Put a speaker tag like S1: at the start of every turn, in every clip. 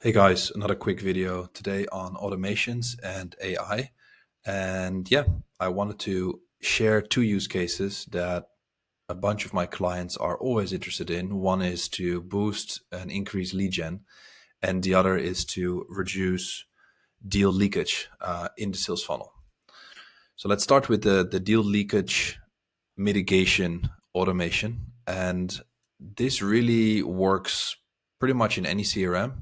S1: Hey guys, another quick video today on automations and AI. And yeah, I wanted to share two use cases that a bunch of my clients are always interested in. One is to boost and increase lead gen, and the other is to reduce deal leakage in the sales funnel. So let's start with the deal leakage mitigation automation. And this really works pretty much in any CRM.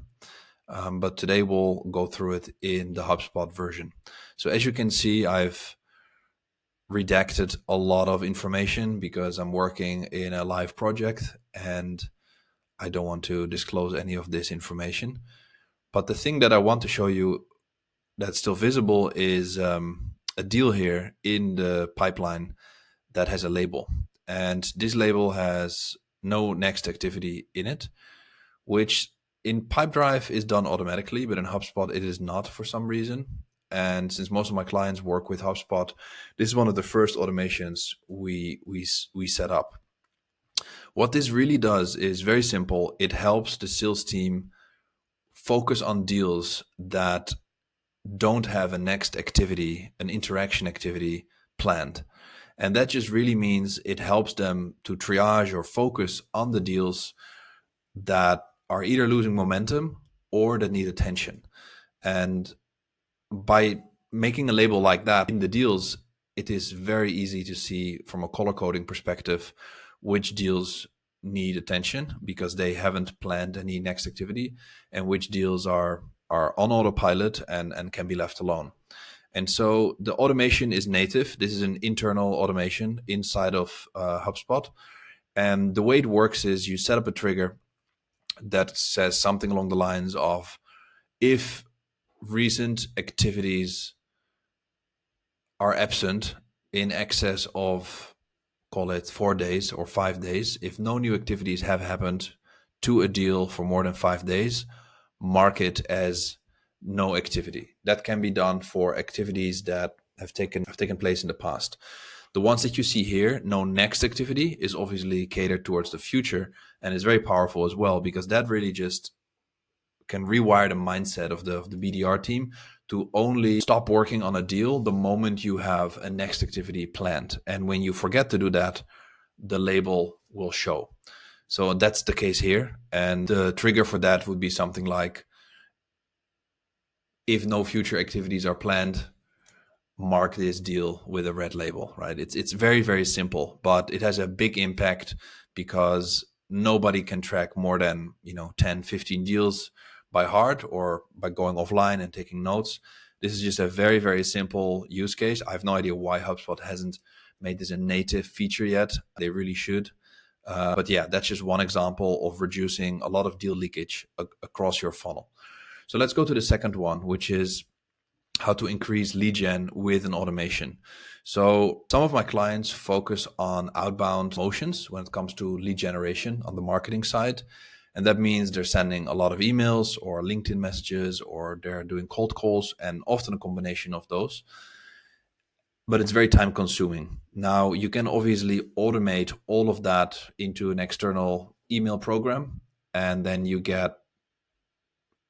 S1: But today we'll go through it in the HubSpot version. So as you can see, I've redacted a lot of information because I'm working in a live project and I don't want to disclose any of this information. But the thing that I want to show you that's still visible is a deal here in the pipeline that has a label. And this label has no next activity in it, which in Pipedrive is done automatically, but in HubSpot it is not for some reason. And since most of my clients work with HubSpot, this is one of the first automations we set up. What this really does is very simple. It helps the sales team focus on deals that don't have a next activity, an interaction activity planned. And that just really means it helps them to triage or focus on the deals that are either losing momentum or that need attention. And by making a label like that in the deals, it is very easy to see from a color coding perspective which deals need attention because they haven't planned any next activity, and which deals are on autopilot and can be left alone. And so the automation is native. This is an internal automation inside of HubSpot. And the way it works is you set up a trigger that says something along the lines of, if recent activities are absent in excess of, call it 4 days or 5 days, if no new activities have happened to a deal for more than 5 days, mark it as no activity. That can be done for activities that have taken place in the past. The ones that you see here, no next activity, is obviously catered towards the future and is very powerful as well, because that really just can rewire the mindset of the BDR team to only stop working on a deal the moment you have a next activity planned. And when you forget to do that, the label will show. So that's the case here. And the trigger for that would be something like, if no future activities are planned, mark this deal with a red label, right? It's very, very simple, but it has a big impact because nobody can track more than 10, 15 deals by heart or by going offline and taking notes. This is just a very, very simple use case. I have no idea why HubSpot hasn't made this a native feature yet. They really should. But yeah, that's just one example of reducing a lot of deal leakage across your funnel. So let's go to the second one, which is how to increase lead gen with an automation. So some of my clients focus on outbound motions when it comes to lead generation on the marketing side. And that means they're sending a lot of emails or LinkedIn messages, or they're doing cold calls, and often a combination of those. But it's very time consuming. Now, you can obviously automate all of that into an external email program, and then you get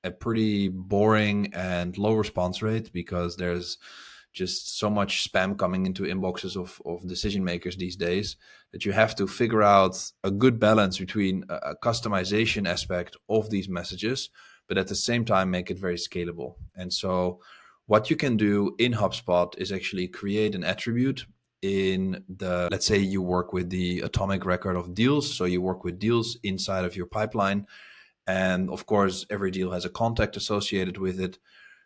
S1: a pretty boring and low response rate because there's just so much spam coming into inboxes of decision makers these days that you have to figure out a good balance between a customization aspect of these messages, but at the same time make it very scalable. And so what you can do in HubSpot is actually create an attribute in the, let's say you work with the atomic record of deals. So you work with deals inside of your pipeline. And of course, every deal has a contact associated with it.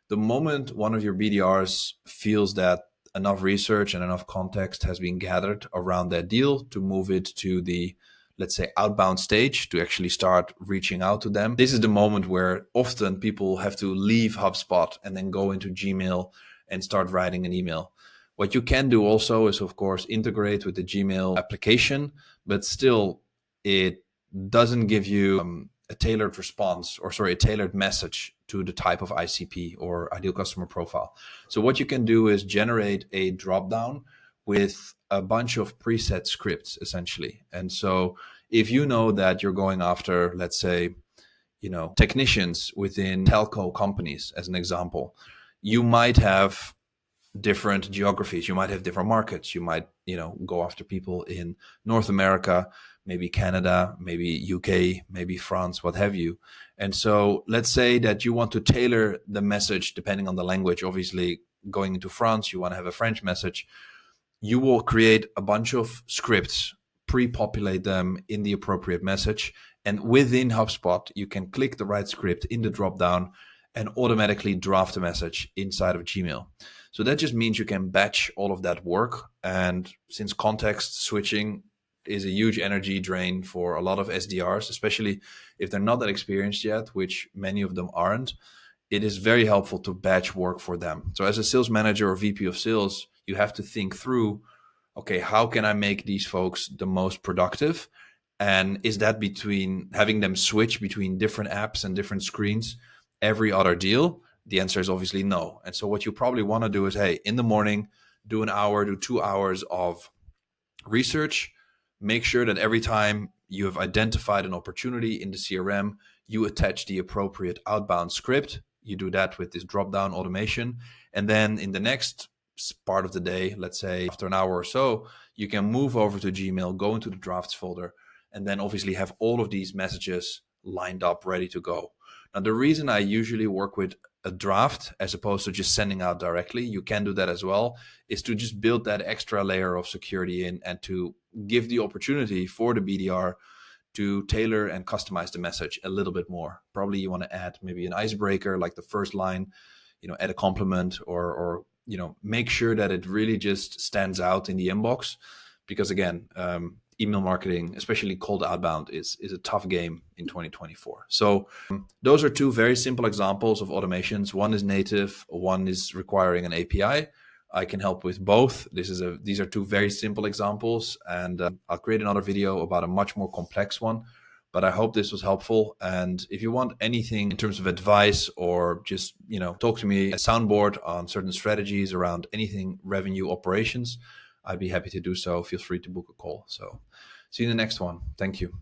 S1: The moment one of your BDRs feels that enough research and enough context has been gathered around that deal to move it to the, let's say, outbound stage to actually start reaching out to them, this is the moment where often people have to leave HubSpot and then go into Gmail and start writing an email. What you can do also is, of course, integrate with the Gmail application, but still it doesn't give you a tailored response, or a tailored message to the type of ICP or ideal customer profile. So what you can do is generate a dropdown with a bunch of preset scripts essentially. And so if you know that you're going after, let's say, technicians within telco companies, as an example. You might have different geographies, you might have different markets, you might go after people in North America, maybe Canada, maybe UK, maybe France, what have you. And so let's say that you want to tailor the message depending on the language. Obviously, going into France, you want to have a French message. You will create a bunch of scripts, pre-populate them in the appropriate message, and within HubSpot you can click the right script in the drop down and automatically draft a message inside of Gmail. So that just means you can batch all of that work. And since context switching is a huge energy drain for a lot of SDRs, especially if they're not that experienced yet, which many of them aren't, it is very helpful to batch work for them. So as a sales manager or VP of sales, you have to think through, okay, how can I make these folks the most productive? And is that between having them switch between different apps and different screens every other deal? The answer is obviously no. And so what you probably want to do is, hey, in the morning, do an hour, do 2 hours of research. Make sure that every time you have identified an opportunity in the CRM, you attach the appropriate outbound script. You do that with this drop-down automation. And then in the next part of the day, let's say after an hour or so, you can move over to Gmail, go into the drafts folder, and then obviously have all of these messages lined up, ready to go. Now, the reason I usually work with a draft as opposed to just sending out directly, you can do that as well, is to just build that extra layer of security in and to give the opportunity for the BDR to tailor and customize the message a little bit more. Probably you want to add maybe an icebreaker, like the first line, add a compliment, or make sure that it really just stands out in the inbox. Because again, email marketing, especially cold outbound, is a tough game in 2024. So those are two very simple examples of automations. One is native, one is requiring an API. I can help with both. These are two very simple examples, and I'll create another video about a much more complex one. But I hope this was helpful. And if you want anything in terms of advice, or just talk to me, a soundboard on certain strategies around anything revenue operations, I'd be happy to do so. Feel free to book a call. So see you in the next one. Thank you.